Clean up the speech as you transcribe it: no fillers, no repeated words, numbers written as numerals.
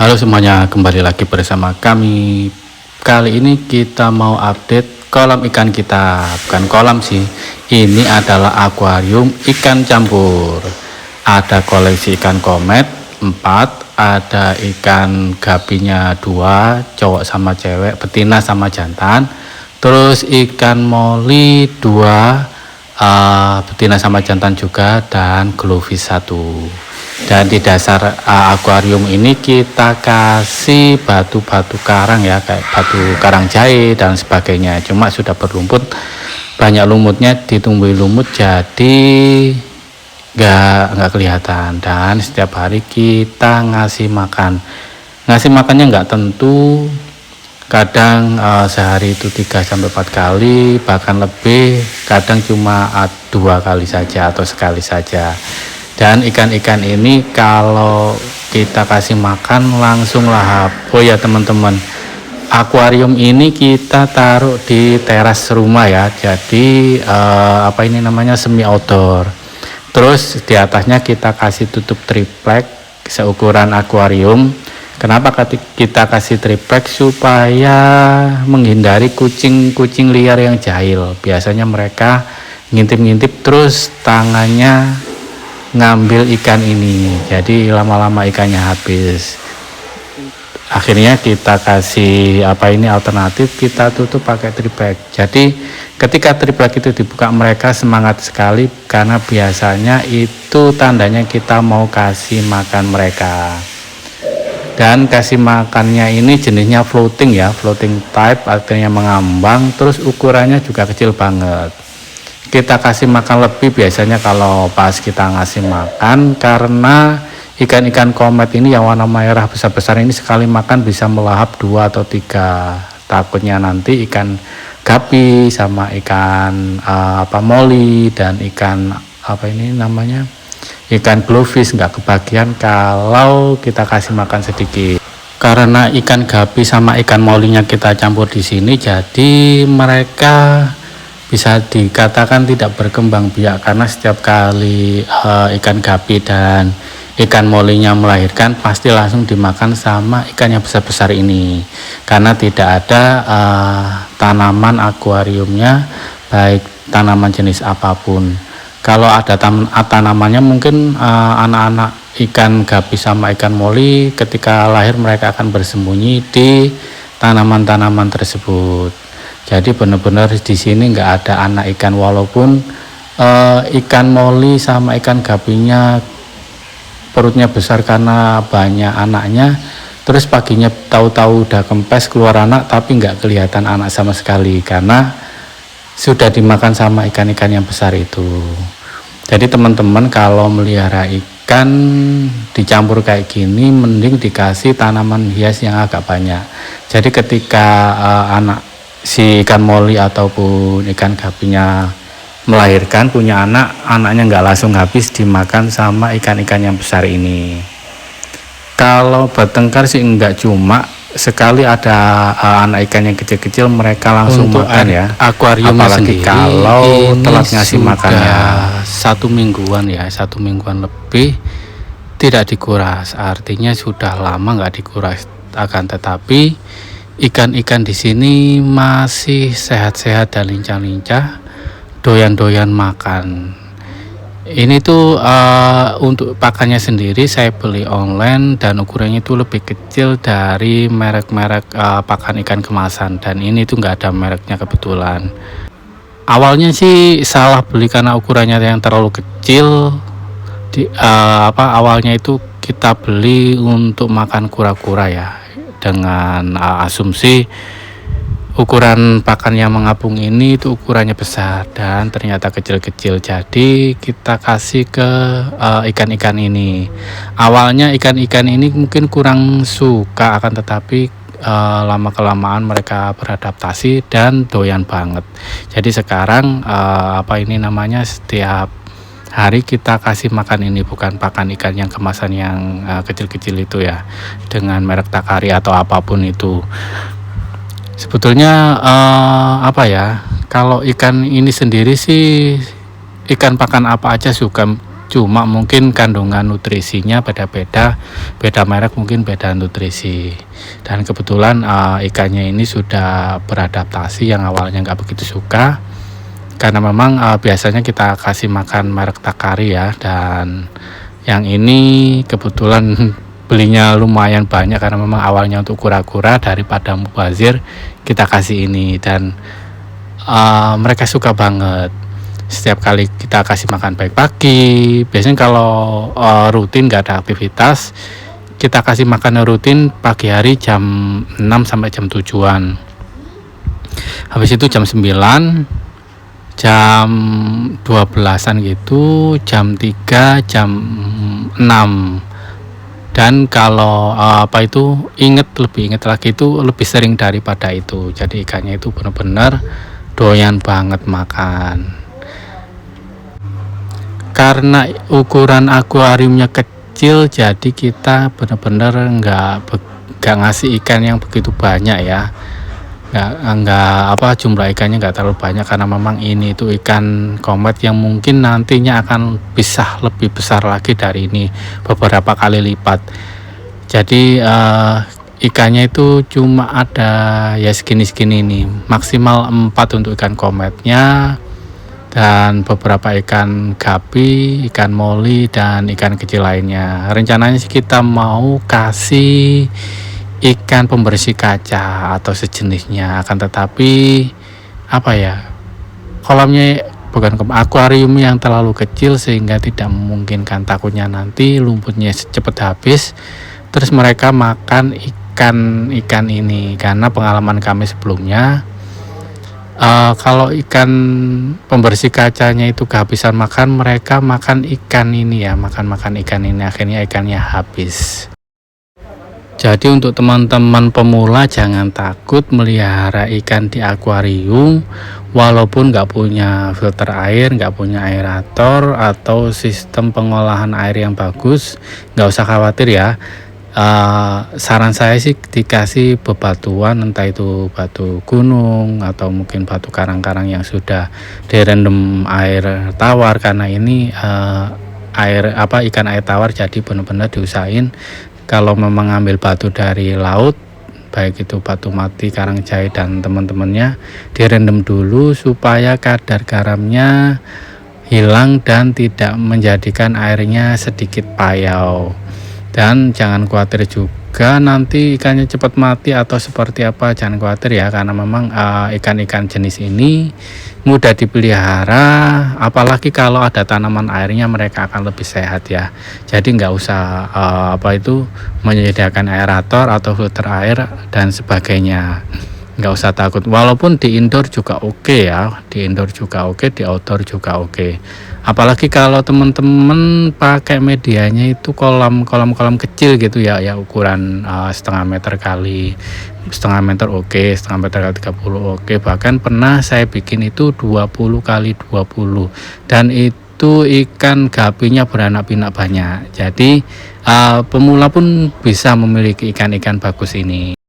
Halo semuanya, kembali lagi bersama kami. Kali ini kita mau update kolam ikan kita. Bukan kolam sih, ini adalah akuarium ikan campur. Ada koleksi ikan komet 4, ada ikan gapinya 2, cowok sama cewek, betina sama jantan. Terus ikan moli 2, betina sama jantan juga, dan glowfish 1. Dan di dasar akuarium ini kita kasih batu-batu karang ya, kayak batu karang jahe dan sebagainya. Cuma sudah berlumpur, banyak lumutnya, ditumbuhi lumut, jadi nggak kelihatan. Dan setiap hari kita ngasih makannya nggak tentu, kadang sehari itu 3-4 kali, bahkan lebih, kadang cuma 2 kali saja atau sekali saja. Dan ikan-ikan ini kalau kita kasih makan langsung lahap. Oh ya teman-teman, akuarium ini kita taruh di teras rumah ya, jadi apa ini namanya, semi outdoor. Terus di atasnya kita kasih tutup triplek seukuran akuarium. Kenapa kita kasih triplek? Supaya menghindari kucing-kucing liar yang jahil. Biasanya mereka ngintip-ngintip terus tangannya ngambil ikan ini, jadi lama-lama ikannya habis. Akhirnya kita kasih alternatif, kita tutup pakai triplek. Jadi ketika triplek itu dibuka, mereka semangat sekali karena biasanya itu tandanya kita mau kasih makan mereka. Dan kasih makannya ini jenisnya floating ya, floating type, artinya mengambang, terus ukurannya juga kecil banget. Kita kasih makan lebih biasanya kalau pas kita ngasih makan, karena ikan-ikan komet ini yang warna merah besar-besar ini sekali makan bisa melahap 2 atau 3. Takutnya nanti ikan gapi sama ikan moli dan ikan ikan glowfish nggak kebagian kalau kita kasih makan sedikit. Karena ikan gapi sama ikan molinya kita campur di sini, jadi mereka bisa dikatakan tidak berkembang biak, karena setiap kali ikan gapi dan ikan molinya melahirkan pasti langsung dimakan sama ikan yang besar-besar ini, karena tidak ada tanaman akuariumnya, baik tanaman jenis apapun. Kalau ada tanamannya, mungkin anak-anak ikan gapi sama ikan moli ketika lahir mereka akan bersembunyi di tanaman-tanaman tersebut. Jadi benar-benar di sini nggak ada anak ikan, walaupun ikan moli sama ikan gapinya perutnya besar karena banyak anaknya. Terus paginya tahu-tahu udah kempes keluar anak, tapi nggak kelihatan anak sama sekali karena sudah dimakan sama ikan-ikan yang besar itu. Jadi teman-teman kalau melihara ikan dicampur kayak gini, mending dikasih tanaman hias yang agak banyak. Jadi ketika si ikan moli ataupun ikan gapinya melahirkan, punya anaknya nggak langsung habis dimakan sama ikan-ikan yang besar ini. Kalau bertengkar sih enggak, cuma sekali ada anak ikan yang kecil-kecil mereka langsung untuk makan ya. Akuariumnya apalagi sendiri kalau telat ngasih makannya 1 mingguan ya, 1 mingguan lebih tidak dikuras, artinya sudah lama nggak dikuras. Akan tetapi ikan-ikan di sini masih sehat-sehat dan lincah-lincah, doyan-doyan makan. Ini tuh untuk pakannya sendiri saya beli online dan ukurannya itu lebih kecil dari merek-merek pakan ikan kemasan, dan ini tuh nggak ada mereknya kebetulan. Awalnya sih salah beli karena ukurannya yang terlalu kecil. Awalnya itu kita beli untuk makan kura-kura ya, dengan asumsi ukuran pakan yang mengapung ini itu ukurannya besar, dan ternyata kecil-kecil. Jadi kita kasih ke ikan-ikan ini. Awalnya ikan-ikan ini mungkin kurang suka, akan tetapi lama kelamaan mereka beradaptasi dan doyan banget. Jadi sekarang setiap hari kita kasih makan ini, bukan pakan ikan yang kemasan yang kecil-kecil itu ya, dengan merek Takari atau apapun itu. Sebetulnya kalau ikan ini sendiri sih, ikan pakan apa aja suka. cuma mungkin kandungan nutrisinya beda-beda, beda merek mungkin beda nutrisi. Dan kebetulan ikannya ini sudah beradaptasi, yang awalnya nggak begitu suka karena memang biasanya kita kasih makan merek Takari ya, dan yang ini kebetulan belinya lumayan banyak karena memang awalnya untuk kura-kura, daripada mubazir kita kasih ini, dan mereka suka banget. Setiap kali kita kasih makan baik pagi, biasanya kalau rutin nggak ada aktivitas, kita kasih makan rutin pagi hari jam 6 sampai jam 7-an. Habis itu jam 9, jam 12-an gitu, jam 3, jam 6. Dan kalau lebih inget lagi itu lebih sering daripada itu. Jadi ikannya itu benar-benar doyan banget makan. Karena ukuran akuariumnya kecil, jadi kita benar-benar nggak ngasih ikan yang begitu banyak ya. Jumlah ikannya nggak terlalu banyak karena memang ini itu ikan komet yang mungkin nantinya akan bisa lebih besar lagi dari ini beberapa kali lipat. Jadi ikannya itu cuma ada ya segini-segini nih, maksimal 4 untuk ikan kometnya, dan beberapa ikan gapi, ikan moli, dan ikan kecil lainnya. Rencananya sih kita mau kasih ikan pembersih kaca atau sejenisnya, akan tetapi kolamnya akuarium yang terlalu kecil sehingga tidak memungkinkan, takutnya nanti lumpurnya cepat habis terus mereka makan ikan ini. Karena pengalaman kami sebelumnya, kalau ikan pembersih kacanya itu kehabisan makan, mereka makan ikan ini ya, makan ikan ini, akhirnya ikannya habis. Jadi untuk teman-teman pemula jangan takut melihara ikan di akuarium, walaupun nggak punya filter air, nggak punya aerator atau sistem pengolahan air yang bagus, nggak usah khawatir ya. Saran saya sih dikasih bebatuan, entah itu batu gunung atau mungkin batu karang-karang yang sudah direndam air tawar, karena ini ikan air tawar, jadi benar-benar diusahain kalau memang ngambil batu dari laut, baik itu batu mati, karang jahe dan teman-temannya, direndam dulu supaya kadar garamnya hilang dan tidak menjadikan airnya sedikit payau. Dan jangan khawatir juga nanti ikannya cepat mati atau seperti apa, jangan khawatir ya, karena memang ikan-ikan jenis ini mudah dipelihara, apalagi kalau ada tanaman airnya mereka akan lebih sehat ya. Jadi nggak usah menyediakan aerator atau filter air dan sebagainya, nggak usah takut. Walaupun di indoor juga oke ya, di indoor juga oke, di outdoor juga oke. Apalagi kalau teman-teman pakai medianya itu kolam kecil gitu ya, ukuran setengah meter kali setengah meter oke, setengah meter kali 30 oke. Bahkan pernah saya bikin itu 20 kali 20, dan itu ikan gapinya beranak pinak banyak. Jadi pemula pun bisa memiliki ikan-ikan bagus ini.